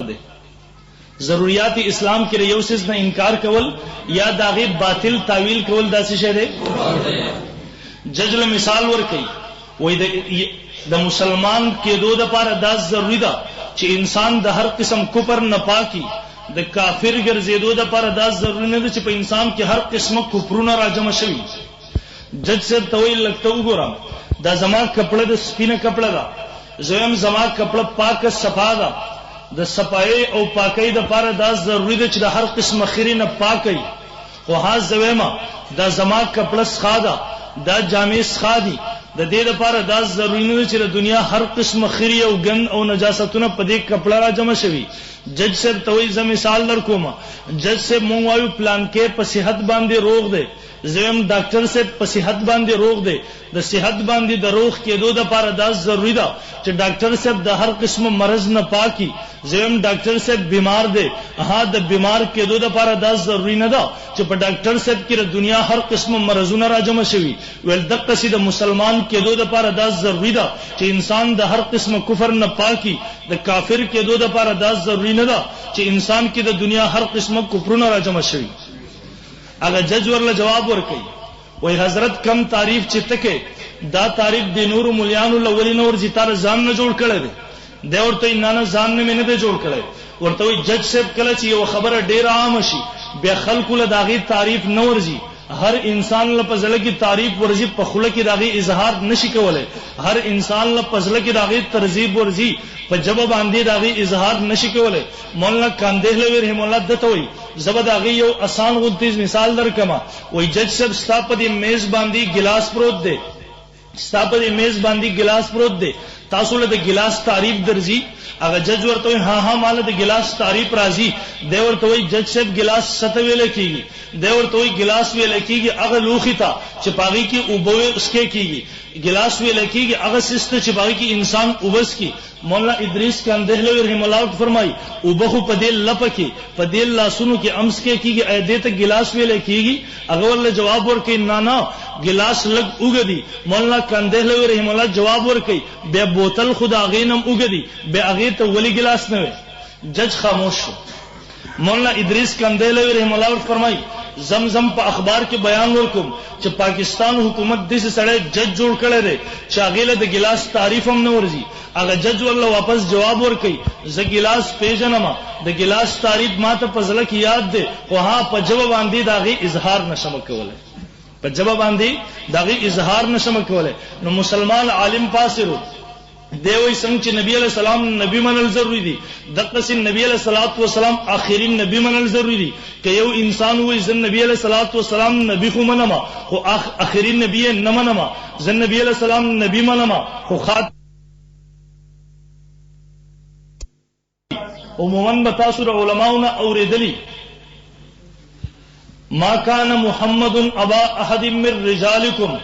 ده. ضروريات اسلام کې یو څه نه انکار کول یا داغه باطل تعویل کول داسې شی دی. ججل مثال ورکړي وای د مسلمان کېدو د لپاره دا ضروری ده چې انسان د هر قسم کفر نه پاکي. د کافر ګرځېدو د لپاره دا ضروری نه ده چې په انسان کې هر قسمه کفرونه راجمع شوي. جج صاحب ته ویل لکته وګورم دا زما کپڑا د سپینه کپڑا ده زم زما کپڑا پاک صفا ده د صفای او پاکۍ د لپاره دا ضروری ده چې د هر قسمه خیره نه پاکي. خو ها زویما دا زما کپڑا سخا ده دا جامې سخا دي د دې لپاره دا ضروری نه چې د دنیا هر قسمه خیره او ګند او نجاستونه په دې کپڑا را جمع شوي. جج صاحب ته وایي زه مثال درکوم جج صاحب مونږ وایو پلان کې په صحت باندې روغ دی زم ډاکټر صاحب په صحت باندې روغ دی د صحت باندې د روغ کېدو د لپاره دا ضروری ده چې ډاکټر صاحب د هر قسمه مرض نه پاکي. زم ډاکټر صاحب بیمار دی ها د بیمار کېدو د لپاره دا ضروری نه ده چې په ډاکټر صاحب کې د دنیا هر قسمه مرزونه راجمع شوي. ول د قصید مسلمان کېدو د لپاره دا ضروری ده چې انسان د هر قسمه کفر نه پاکي. د کافر کېدو د لپاره دا ضروری نه ده چې انسان کې د دنیا هر قسمه کفرونه راجمع شوي. اگر جج ورله جواب ورکړي وای حضرت کم تعریف چې تکه دا تعریف د نور مليانو لولي نور جتار ځان نه جوړ کړي دي دا ورته نه ځان نه نه جوړ کړي. ورته وای جج صاحب کله چې یو خبره ډیر عام شي بیا خلکو له داغي تعریف نه ورځي. هر انسان له پزله کی تعریف ورځي په خوله کې داغي اظهار نشي کولای. هر انسان له پزله کې داغي ترغیب ورځي په جواب باندې داغي اظهار نشي کولای. مولانا کاندهلوی رحم الله دته وای زبداغي یو آسان غوتیز مثال درکما وای جج صاحب ستا په دې میز باندې ګلاس پروت دی ستا په دې میز باندې ګلاس پروت دی تاسو له د ګلاس تعریف درځي. اگر جج ورته ها مال د ګلاس تعریف راځي دی ورته وای جج صاحب ګلاس ستو ویل کیږي دی ورته وای ګلاس ویل کیږي هغه لوخي تا چې پاغي کې اوبوي اسکه کیږي. ګلاس ویل کیږي هغه سست چې پاغي کې انسان اوبس کی. مولانا ادریس کاندهلوی رحم الله فرمای اوبخو په دې لپکه په دې لاسونو کې امس کې کیږي اې دې ته ګلاس ویل کیږي. هغه ول جواب ورکړي نه ګلاس لګ اوګدي. مولانا کاندهلوی رحم الله جواب ورکړي به بوتل خدا غینم اوګدي به هغه ته ولی ګلاس نه وي. جج خاموش شو. مولانا ادریس کاندهلوی رحم الله فرمای زمزم په اخبار کې بیان ورکوم چې پاکستان حکومت دې سره جج جوړ کړی دی چې هغه له د ګلاس تعریف هم نه ورځي. هغه جج ول واپس جواب ورکړي زه ګلاس پیژنم د ګلاس تعریف ماته پزله کې یاد دی خو ها په جواب باندې داغي اظهار نشم کولای په جواب باندې داغي اظهار نشم کولای. نو مسلمان عالم پاسرو دیوی څنګه چې نبی علیہ السلام نبی منل ضروری دي دغه سین نبی علیہ الصلوۃ والسلام اخرین نبی منل ضروری دي که یو انسان وای زن نبی علیہ الصلوۃ والسلام نبی خو منما خو اخرین نبی نه منما زن نبی علیہ السلام نبی منما خو خات عموما بتاسو علماءنا اوریدلی ما کان محمد ابا احد من رجالکم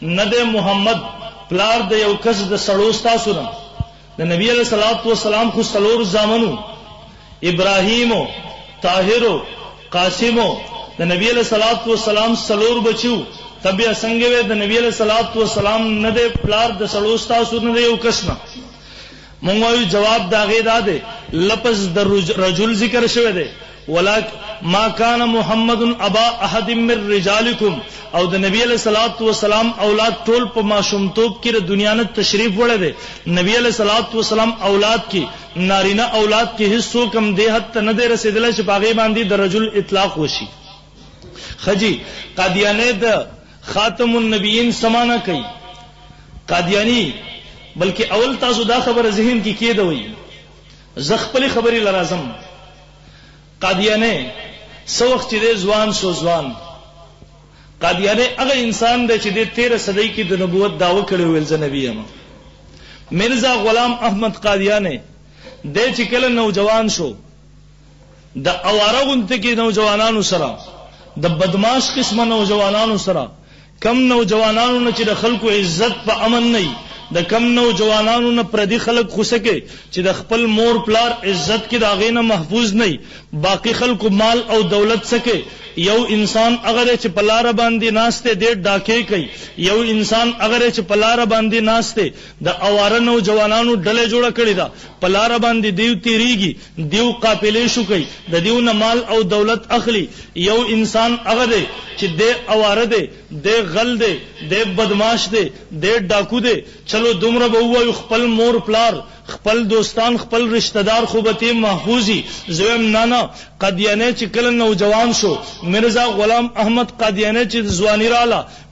ند محمد پلار د یو کس د سړوستا سره د نبی علیہ الصلوۃ والسلام خو سلور زامنو ابراهیم طاهر قاسم د نبی علیہ الصلوۃ والسلام سلور بچو تبیا څنګه و د نبی علیہ الصلوۃ والسلام نه د پلار د سړوستا سره نه یو کس نه. مونږ وایو جواب داغه داده لفظ د رجل ذکر شوی دی ولک ما کان محمد ابا احد من رجالکم او د نبی علیہ الصلوۃ والسلام اولاد ټول په معصومتوب کې د دنیا نه تشریف وړه دي. نبی علیہ الصلوۃ والسلام اولاد کې نارینه اولاد کې هیڅ کم دی حتی نه دی رسیدل چې باغې باندې د رجل اطلاق وشي. خجی قادیانه د خاتم النبیین سمانه کوي قادیانی بلکې اول تاسو دا خبره ذهن کې کېده وي زخپلی خبري لازم قادیانه سو وخت چې ځوان شو ځوان قادیانه هغه انسان دی چې د 13 صدۍ کې د نبوت داوا کړی ویل ز نبی یم. مرزا غلام احمد قادیانه د چې کله نوجوان شو د اواره غونته کې نوجوانانو سره د بدمعاش قسمه نوجوانانو سره کم نوجوانانو نه چې د خلکو عزت په امن نه د کم نوجوانانو نه پردي خلک خوسکه چې د خپل مور پلار عزت کې دا غینه محفوظ نه باقی خلکو مال او دولت سکه یو انسان اگر چې پلار باندې ناشته دې ډاکې کوي یو انسان اگر چې پلار باندې ناشته د اواره نوجوانانو ډلې جوړه کړی دا پلار باندې دیو تیریږي دیو قافلې شو کوي د دیو نه مال او دولت اخلي یو انسان اگر چې دې اواره دې دې غل دې دې بدمعاش دې دې ډاکو دې چلو دومره به وایو خپل مور پلار خپل دوستان خپل رشتہ دار خوبتی محفوظی زویم نانا قادیانی چې کله نوجوان شو مرزا غلام احمد قادیانی چې ځواني رااله